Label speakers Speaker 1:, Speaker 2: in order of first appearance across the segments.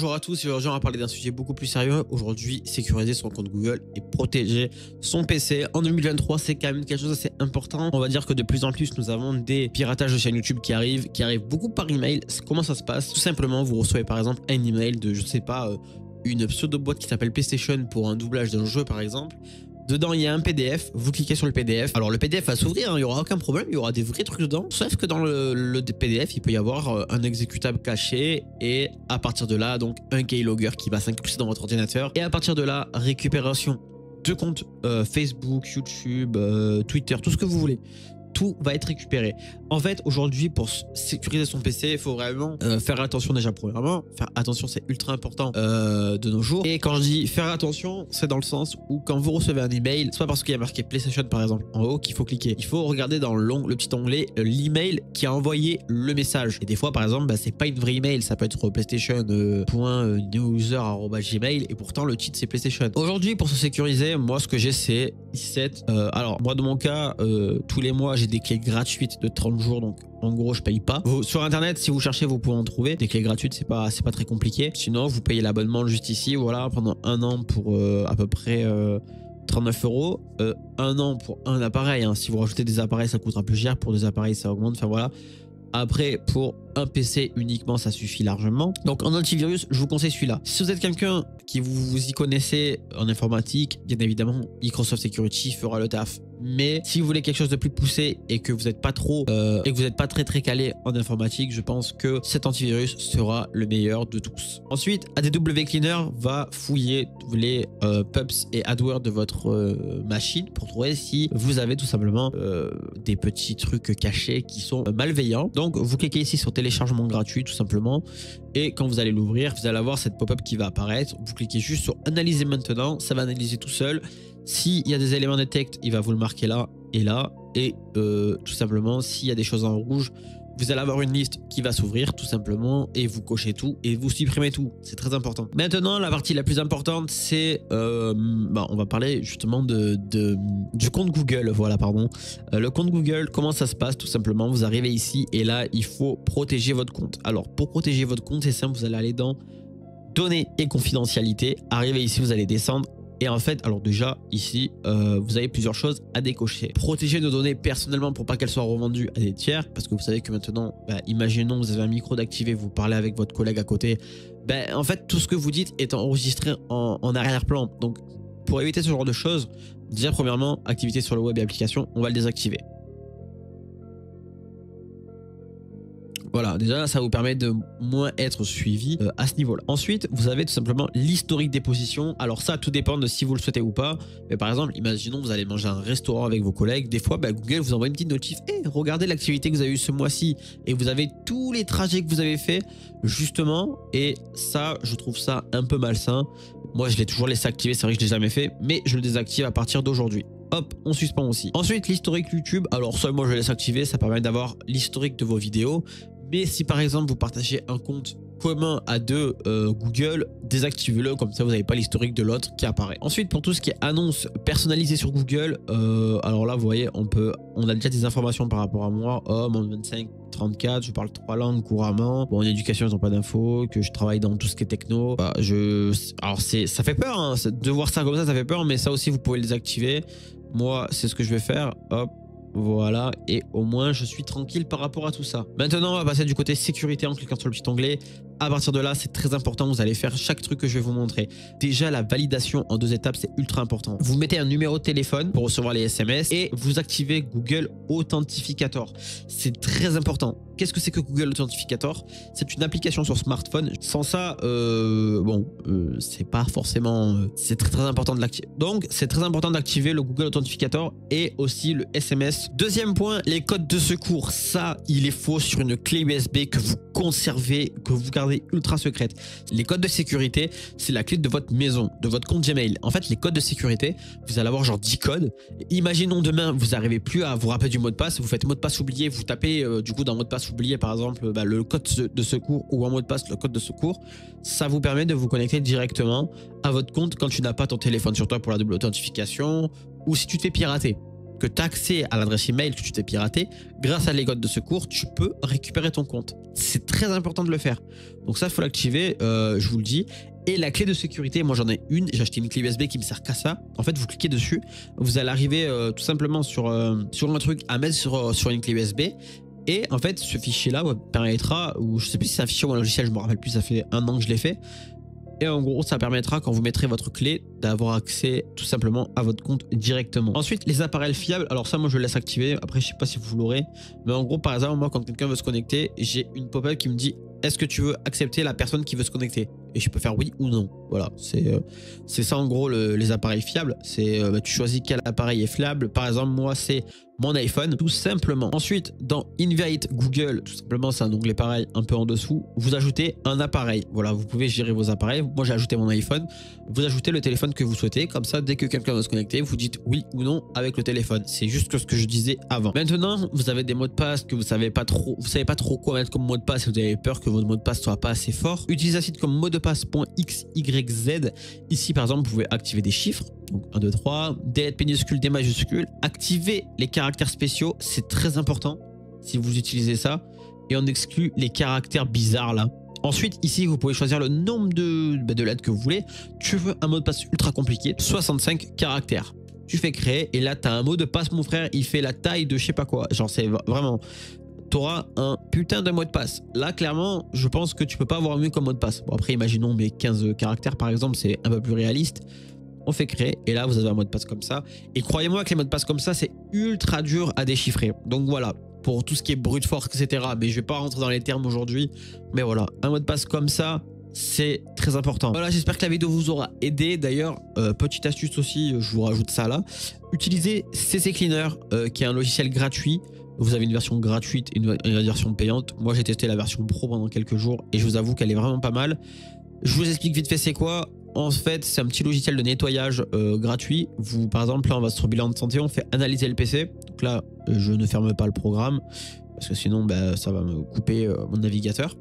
Speaker 1: Bonjour à tous et aujourd'hui on va parler d'un sujet beaucoup plus sérieux. Aujourd'hui, sécuriser son compte Google et protéger son PC. En 2023, c'est quand même quelque chose d'assez important. On va dire que de plus en plus, nous avons des piratages de chaînes YouTube qui arrivent beaucoup par email. Comment ça se passe? Tout simplement, vous recevez par exemple un email de, je sais pas, une pseudo-boîte qui s'appelle PlayStation pour un doublage d'un jeu par exemple. Dedans, il y a un PDF, vous cliquez sur le PDF. Alors le PDF va s'ouvrir, il n'y aura aucun problème, il y aura des vrais trucs dedans. Sauf que dans le PDF, il peut y avoir un exécutable caché et à partir de là, donc un keylogger qui va s'incruster dans votre ordinateur. Et à partir de là, récupération de comptes Facebook, YouTube, Twitter, tout ce que vous voulez. Tout va être récupéré. En fait, aujourd'hui, pour sécuriser son PC, il faut vraiment faire attention déjà premièrement. Faire attention, c'est ultra important de nos jours. Et quand je dis faire attention, c'est dans le sens où quand vous recevez un email, c'est pas parce qu'il y a marqué PlayStation par exemple en haut qu'il faut cliquer. Il faut regarder dans le petit onglet l'email qui a envoyé le message. Et des fois, par exemple, bah, c'est pas une vraie email. Ça peut être PlayStation.newuser@gmail et pourtant le titre c'est PlayStation. Aujourd'hui, pour se sécuriser, moi ce que j'ai c'est i7. Alors moi, dans mon cas, tous les mois, j'ai des clés gratuites de 30 jours, donc en gros je paye pas. Sur internet, si vous cherchez, vous pouvez en trouver des clés gratuites, c'est pas très compliqué. Sinon vous payez l'abonnement juste ici, voilà, pendant un an pour à peu près 39 €. Un an pour un appareil, hein. Si vous rajoutez des appareils ça coûtera plus cher, pour des appareils ça augmente, enfin voilà. Après, pour un PC uniquement, ça suffit largement. Donc en antivirus, je vous conseille celui-là. Si vous êtes quelqu'un qui vous y connaissez en informatique, bien évidemment, Microsoft Security fera le taf. Mais si vous voulez quelque chose de plus poussé et que vous n'êtes pas trop et que vous n'êtes pas très calé en informatique, je pense que cet antivirus sera le meilleur de tous. Ensuite, ADW Cleaner va fouiller tous les pubs et adware de votre machine pour trouver si vous avez tout simplement des petits trucs cachés qui sont malveillants. Donc vous cliquez ici sur téléchargement gratuit tout simplement et quand vous allez l'ouvrir, vous allez avoir cette pop-up qui va apparaître. Vous cliquez juste sur analyser maintenant, ça va analyser tout seul. S'il y a des éléments detect, il va vous le marquer là et là. Et tout simplement, s'il y a des choses en rouge, vous allez avoir une liste qui va s'ouvrir tout simplement et vous cochez tout et vous supprimez tout. C'est très important. Maintenant, la partie la plus importante, c'est... on va parler justement du compte Google. Voilà, pardon. Le compte Google, comment ça se passe? Tout simplement, vous arrivez ici et là, il faut protéger votre compte. Alors, pour protéger votre compte, c'est simple, vous allez aller dans données et confidentialité. Arrivez ici, vous allez descendre. Et en fait, alors déjà, ici, vous avez plusieurs choses à décocher. Protéger nos données personnellement pour pas qu'elles soient revendues à des tiers. Parce que vous savez que maintenant, imaginons vous avez un micro d'activé, vous parlez avec votre collègue à côté. En fait, tout ce que vous dites est enregistré en arrière-plan. Donc, pour éviter ce genre de choses, déjà, premièrement, activité sur le web et application, on va le désactiver. Voilà, déjà ça vous permet de moins être suivi à ce niveau-là. Ensuite, vous avez tout simplement l'historique des positions. Alors ça, tout dépend de si vous le souhaitez ou pas. Mais par exemple, imaginons vous allez manger à un restaurant avec vos collègues. Des fois, Google vous envoie une petite notif. Hey, regardez l'activité que vous avez eue ce mois-ci. Et vous avez tous les trajets que vous avez fait justement. Et ça, je trouve ça un peu malsain. Moi, je l'ai toujours laissé activer. C'est vrai que je ne l'ai jamais fait. Mais je le désactive à partir d'aujourd'hui. Hop, on suspend aussi. Ensuite, l'historique YouTube. Alors ça, moi, je laisse activer. Ça permet d'avoir l'historique de vos vidéos. Mais si par exemple vous partagez un compte commun à deux Google, désactivez-le, comme ça vous n'avez pas l'historique de l'autre qui apparaît. Ensuite, pour tout ce qui est annonce personnalisée sur Google, alors là vous voyez, on a déjà des informations par rapport à moi, homme, 25, 34, je parle 3 langues couramment. Bon, en éducation ils n'ont pas d'infos, que je travaille dans tout ce qui est techno. Alors ça fait peur, hein, de voir ça comme ça fait peur, mais ça aussi vous pouvez le désactiver. Moi c'est ce que je vais faire, hop. Voilà, et au moins je suis tranquille par rapport à tout ça. Maintenant, on va passer du côté sécurité en cliquant sur le petit onglet. À partir de là, c'est très important. Vous allez faire chaque truc que je vais vous montrer. Déjà, la validation en 2 étapes, c'est ultra important. Vous mettez un numéro de téléphone pour recevoir les SMS et vous activez Google Authentificator. C'est très important. Qu'est-ce que c'est que Google Authentificator? C'est une application sur smartphone. Sans ça, c'est pas forcément... c'est très important de l'activer. Donc, c'est très important d'activer le Google Authentificator et aussi le SMS. Deuxième point, les codes de secours. Ça, il est faux sur une clé USB que vous conservez, que vous gardez ultra secrète. Les codes de sécurité, c'est la clé de votre maison, de votre compte Gmail. En fait, les codes de sécurité, vous allez avoir genre 10 codes. Imaginons demain, vous n'arrivez plus à vous rappeler du mot de passe, vous faites mot de passe oublié, vous tapez du coup dans mot de passe oublié par exemple le code de secours ou un mot de passe le code de secours. Ça vous permet de vous connecter directement à votre compte quand tu n'as pas ton téléphone sur toi pour la double authentification ou si tu te fais pirater. que tu as accès à l'adresse email que tu t'es piraté, grâce à les codes de secours, tu peux récupérer ton compte. C'est très important de le faire. Donc ça, il faut l'activer, je vous le dis. Et la clé de sécurité, moi j'en ai une, j'ai acheté une clé USB qui me sert qu'à ça. En fait, vous cliquez dessus, vous allez arriver tout simplement sur un truc à mettre sur une clé USB. Et en fait, ce fichier-là permettra, ou je sais plus si c'est un fichier ou un logiciel, je me rappelle plus, ça fait 1 an que je l'ai fait. Et en gros, ça permettra, quand vous mettrez votre clé, d'avoir accès tout simplement à votre compte directement. Ensuite, les appareils fiables. Alors ça, moi, je le laisse activer. Après, je sais pas si vous l'aurez. Mais en gros, par exemple, moi, quand quelqu'un veut se connecter, j'ai une pop-up qui me dit: est-ce que tu veux accepter la personne qui veut se connecter? Et je peux faire oui ou non. Voilà, c'est ça en gros les appareils fiables. C'est tu choisis quel appareil est fiable. Par exemple, moi, c'est mon iPhone, tout simplement. Ensuite, dans Invite Google, tout simplement, c'est un onglet pareil un peu en dessous. Vous ajoutez un appareil. Voilà, vous pouvez gérer vos appareils. Moi, j'ai ajouté mon iPhone. Vous ajoutez le téléphone que vous souhaitez. Comme ça, dès que quelqu'un va se connecter, vous dites oui ou non avec le téléphone. C'est juste ce que je disais avant. Maintenant, vous avez des mots de passe que vous savez pas trop quoi mettre comme mot de passe. Vous avez peur que votre mot de passe soit pas assez fort. Utilisez un site comme mot de passe.xyz. Ici, par exemple, vous pouvez activer des chiffres. Donc 1, 2, 3, des lettres minuscules, des majuscules. Activez les caractères spéciaux, c'est très important si vous utilisez ça. Et on exclut les caractères bizarres là. Ensuite, ici, vous pouvez choisir le nombre de lettres que vous voulez. Tu veux un mot de passe ultra compliqué, 65 caractères. Tu fais créer et là, tu as un mot de passe, mon frère, il fait la taille de je sais pas quoi. Genre, c'est vraiment... Tu auras un putain de mot de passe. Là, clairement, je pense que tu peux pas avoir mieux comme mot de passe. Bon, après, imaginons mes 15 caractères, par exemple, c'est un peu plus réaliste. On fait créer et là vous avez un mot de passe comme ça. Et croyez-moi que les mots de passe comme ça, c'est ultra dur à déchiffrer. Donc voilà, pour tout ce qui est brute force, etc. Mais je vais pas rentrer dans les termes aujourd'hui. Mais voilà, un mot de passe comme ça, c'est très important. Voilà, j'espère que la vidéo vous aura aidé. D'ailleurs, petite astuce aussi, je vous rajoute ça là. Utilisez CC Cleaner, qui est un logiciel gratuit. Vous avez une version gratuite et une version payante. Moi, j'ai testé la version pro pendant quelques jours et je vous avoue qu'elle est vraiment pas mal. Je vous explique vite fait c'est quoi. En fait, c'est un petit logiciel de nettoyage gratuit. Vous, par exemple, là, on va sur bilan de santé, on fait analyser le PC. Donc là, je ne ferme pas le programme parce que sinon, bah, ça va me couper mon navigateur.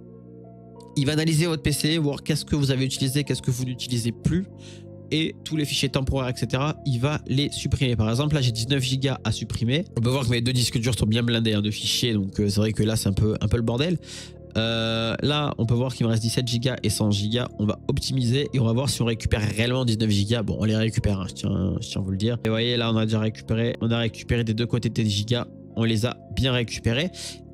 Speaker 1: Il va analyser votre PC, voir qu'est-ce que vous avez utilisé, qu'est-ce que vous n'utilisez plus. Et tous les fichiers temporaires, etc., il va les supprimer. Par exemple, là, j'ai 19 Go à supprimer. On peut voir que mes 2 disques durs sont bien blindés de fichiers. Donc, c'est vrai que là, c'est un peu le bordel. Là, on peut voir qu'il me reste 17 Go et 100 Go. On va optimiser et on va voir si on récupère réellement 19 Go. Bon, on les récupère, hein, je tiens à vous le dire. Et vous voyez, là, on a déjà récupéré. On a récupéré des deux côtés des gigas. On les a bien récupérés.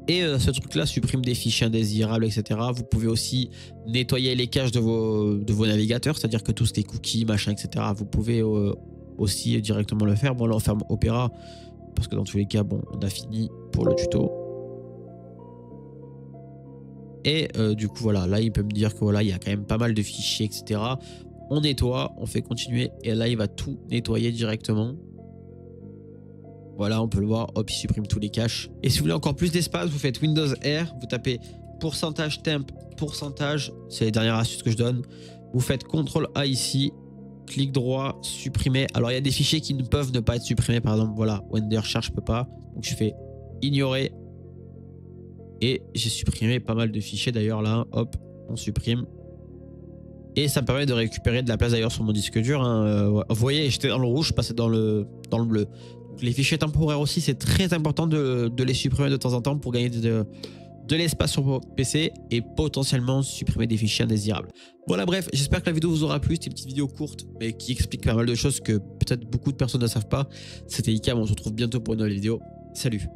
Speaker 1: Et ce truc-là supprime des fichiers indésirables, etc. Vous pouvez aussi nettoyer les caches de vos navigateurs, c'est-à-dire que tout ce qui est cookies, machin, etc. Vous pouvez aussi directement le faire. Bon, là, on ferme Opera parce que dans tous les cas, bon, on a fini pour le tuto. Et du coup, voilà, là, il peut me dire que voilà, il y a quand même pas mal de fichiers, etc. On nettoie, on fait continuer et là, il va tout nettoyer directement. Voilà, on peut le voir, hop, il supprime tous les caches. Et si vous voulez encore plus d'espace, vous faites Windows R, vous tapez %temp, %, c'est les dernières astuces que je donne. Vous faites CTRL A ici, clic droit, supprimer. Alors, il y a des fichiers qui ne peuvent ne pas être supprimés, par exemple, voilà, Wondershare, je peux pas. Donc, je fais ignorer. Et j'ai supprimé pas mal de fichiers d'ailleurs là, hop, on supprime. Et ça me permet de récupérer de la place d'ailleurs sur mon disque dur. Hein. Vous voyez, j'étais dans le rouge, je passais dans le bleu. Donc, les fichiers temporaires aussi, c'est très important de les supprimer de temps en temps pour gagner de l'espace sur vos PC et potentiellement supprimer des fichiers indésirables. Voilà, bref, j'espère que la vidéo vous aura plu. C'était une petite vidéo courte mais qui explique pas mal de choses que peut-être beaucoup de personnes ne savent pas. C'était Icam, on se retrouve bientôt pour une nouvelle vidéo. Salut!